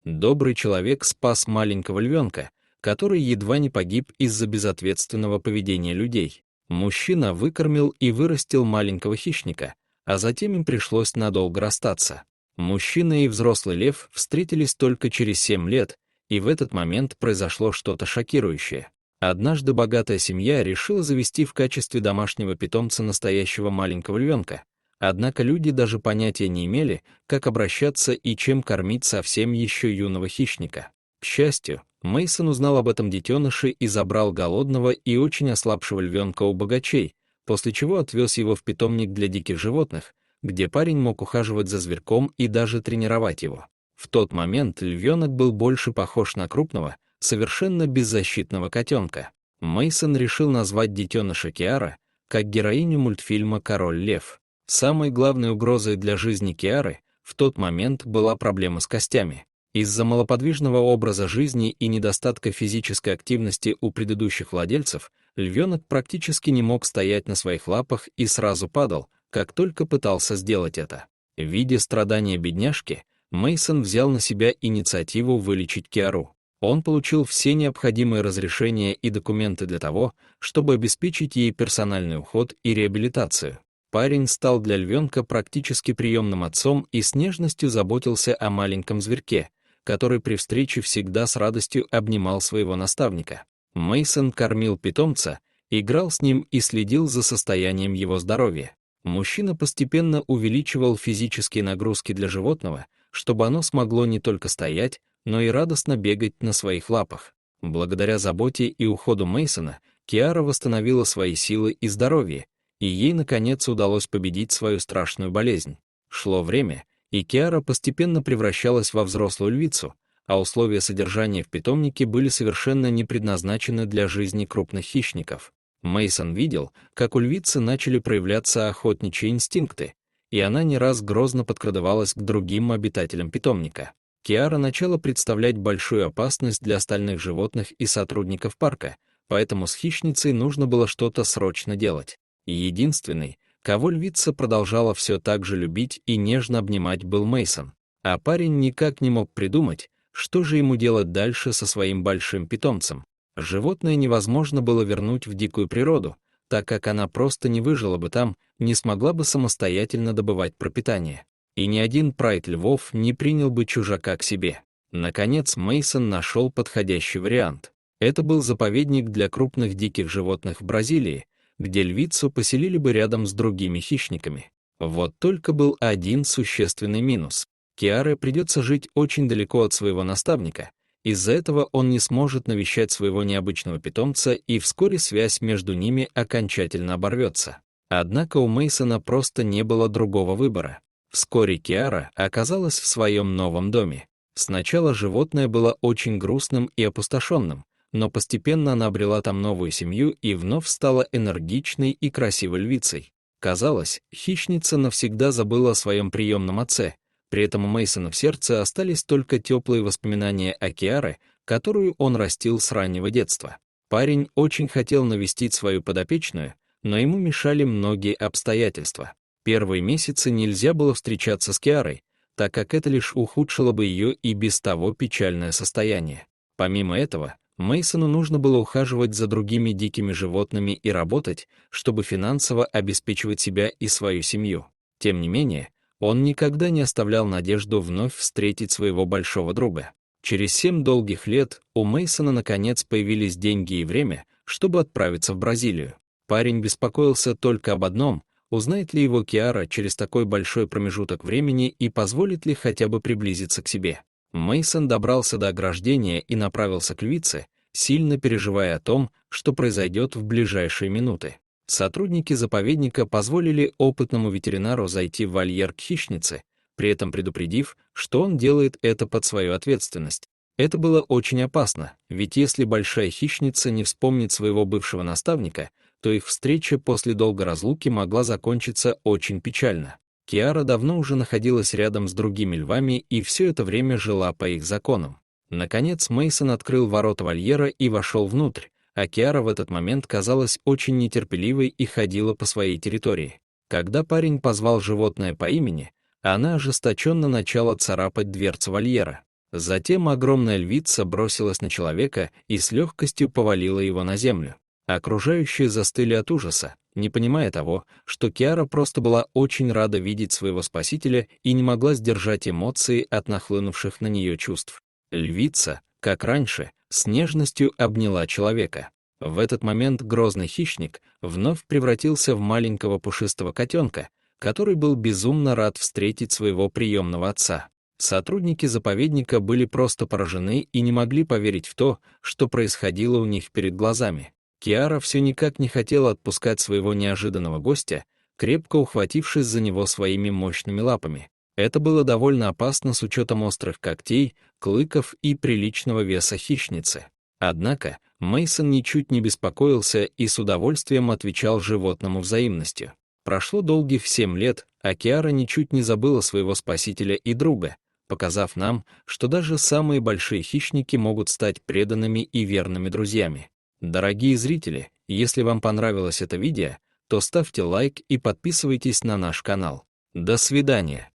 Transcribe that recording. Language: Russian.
Добрый человек спас маленького львенка, который едва не погиб из-за безответственного поведения людей. Мужчина выкормил и вырастил маленького хищника, а затем им пришлось надолго расстаться. Мужчина и взрослый лев встретились только через 7 лет, и в этот момент произошло что-то шокирующее. Однажды богатая семья решила завести в качестве домашнего питомца настоящего маленького львенка, однако люди даже понятия не имели, как обращаться и чем кормить совсем еще юного хищника. К счастью, Мейсон узнал об этом детеныше и забрал голодного и очень ослабшего львенка у богачей, после чего отвез его в питомник для диких животных, где парень мог ухаживать за зверьком и даже тренировать его. В тот момент львенок был больше похож на крупного, совершенно беззащитного котенка. Мейсон решил назвать детеныша Киара как героиню мультфильма «Король лев». Самой главной угрозой для жизни Киары в тот момент была проблема с костями. Из-за малоподвижного образа жизни и недостатка физической активности у предыдущих владельцев, львенок практически не мог стоять на своих лапах и сразу падал, как только пытался сделать это. Видя страдания бедняжки, Мейсон взял на себя инициативу вылечить Киару. Он получил все необходимые разрешения и документы для того, чтобы обеспечить ей персональный уход и реабилитацию. Парень стал для львенка практически приемным отцом и с нежностью заботился о маленьком зверьке, который при встрече всегда с радостью обнимал своего наставника. Мейсон кормил питомца, играл с ним и следил за состоянием его здоровья. Мужчина постепенно увеличивал физические нагрузки для животного, чтобы оно смогло не только стоять, но и радостно бегать на своих лапах. Благодаря заботе и уходу Мейсона, Киара восстановила свои силы и здоровье, и ей, наконец, удалось победить свою страшную болезнь. Шло время, и Киара постепенно превращалась во взрослую львицу, а условия содержания в питомнике были совершенно не предназначены для жизни крупных хищников. Мейсон видел, как у львицы начали проявляться охотничьи инстинкты, и она не раз грозно подкрадывалась к другим обитателям питомника. Киара начала представлять большую опасность для остальных животных и сотрудников парка, поэтому с хищницей нужно было что-то срочно делать. И единственный, кого львица продолжала все так же любить и нежно обнимать, был Мейсон. А парень никак не мог придумать, что же ему делать дальше со своим большим питомцем. Животное невозможно было вернуть в дикую природу, так как она просто не выжила бы там, не смогла бы самостоятельно добывать пропитание. И ни один прайд львов не принял бы чужака к себе. Наконец Мейсон нашел подходящий вариант. Это был заповедник для крупных диких животных в Бразилии, где львицу поселили бы рядом с другими хищниками. Вот только был один существенный минус. Киаре придется жить очень далеко от своего наставника, из-за этого он не сможет навещать своего необычного питомца, и вскоре связь между ними окончательно оборвется. Однако у Мейсона просто не было другого выбора. Вскоре Киара оказалась в своем новом доме. Сначала животное было очень грустным и опустошенным, но постепенно она обрела там новую семью и вновь стала энергичной и красивой львицей. Казалось, хищница навсегда забыла о своем приемном отце. При этом у Мейсона в сердце остались только теплые воспоминания о Киаре, которую он растил с раннего детства. Парень очень хотел навестить свою подопечную, но ему мешали многие обстоятельства. Первые месяцы нельзя было встречаться с Киарой, так как это лишь ухудшило бы ее и без того печальное состояние. Помимо этого, Мейсону нужно было ухаживать за другими дикими животными и работать, чтобы финансово обеспечивать себя и свою семью. Тем не менее, он никогда не оставлял надежду вновь встретить своего большого друга. Через 7 долгих лет у Мейсона наконец появились деньги и время, чтобы отправиться в Бразилию. Парень беспокоился только об одном: узнает ли его Киара через такой большой промежуток времени и позволит ли хотя бы приблизиться к себе. Мейсон добрался до ограждения и направился к львице, сильно переживая о том, что произойдет в ближайшие минуты. Сотрудники заповедника позволили опытному ветеринару зайти в вольер к хищнице, при этом предупредив, что он делает это под свою ответственность. Это было очень опасно, ведь если большая хищница не вспомнит своего бывшего наставника, то их встреча после долгой разлуки могла закончиться очень печально. Киара давно уже находилась рядом с другими львами и все это время жила по их законам. Наконец Мейсон открыл ворота вольера и вошел внутрь, а Киара в этот момент казалась очень нетерпеливой и ходила по своей территории. Когда парень позвал животное по имени, она ожесточенно начала царапать дверцу вольера. Затем огромная львица бросилась на человека и с легкостью повалила его на землю. Окружающие застыли от ужаса, не понимая того, что Киара просто была очень рада видеть своего спасителя и не могла сдержать эмоции от нахлынувших на нее чувств. Львица, как раньше, с нежностью обняла человека. В этот момент грозный хищник вновь превратился в маленького пушистого котенка, который был безумно рад встретить своего приемного отца. Сотрудники заповедника были просто поражены и не могли поверить в то, что происходило у них перед глазами. Киара все никак не хотела отпускать своего неожиданного гостя, крепко ухватившись за него своими мощными лапами. Это было довольно опасно с учетом острых когтей, клыков и приличного веса хищницы. Однако Мейсон ничуть не беспокоился и с удовольствием отвечал животному взаимностью. Прошло долгих 7 лет, а Киара ничуть не забыла своего спасителя и друга, показав нам, что даже самые большие хищники могут стать преданными и верными друзьями. Дорогие зрители, если вам понравилось это видео, то ставьте лайк и подписывайтесь на наш канал. До свидания.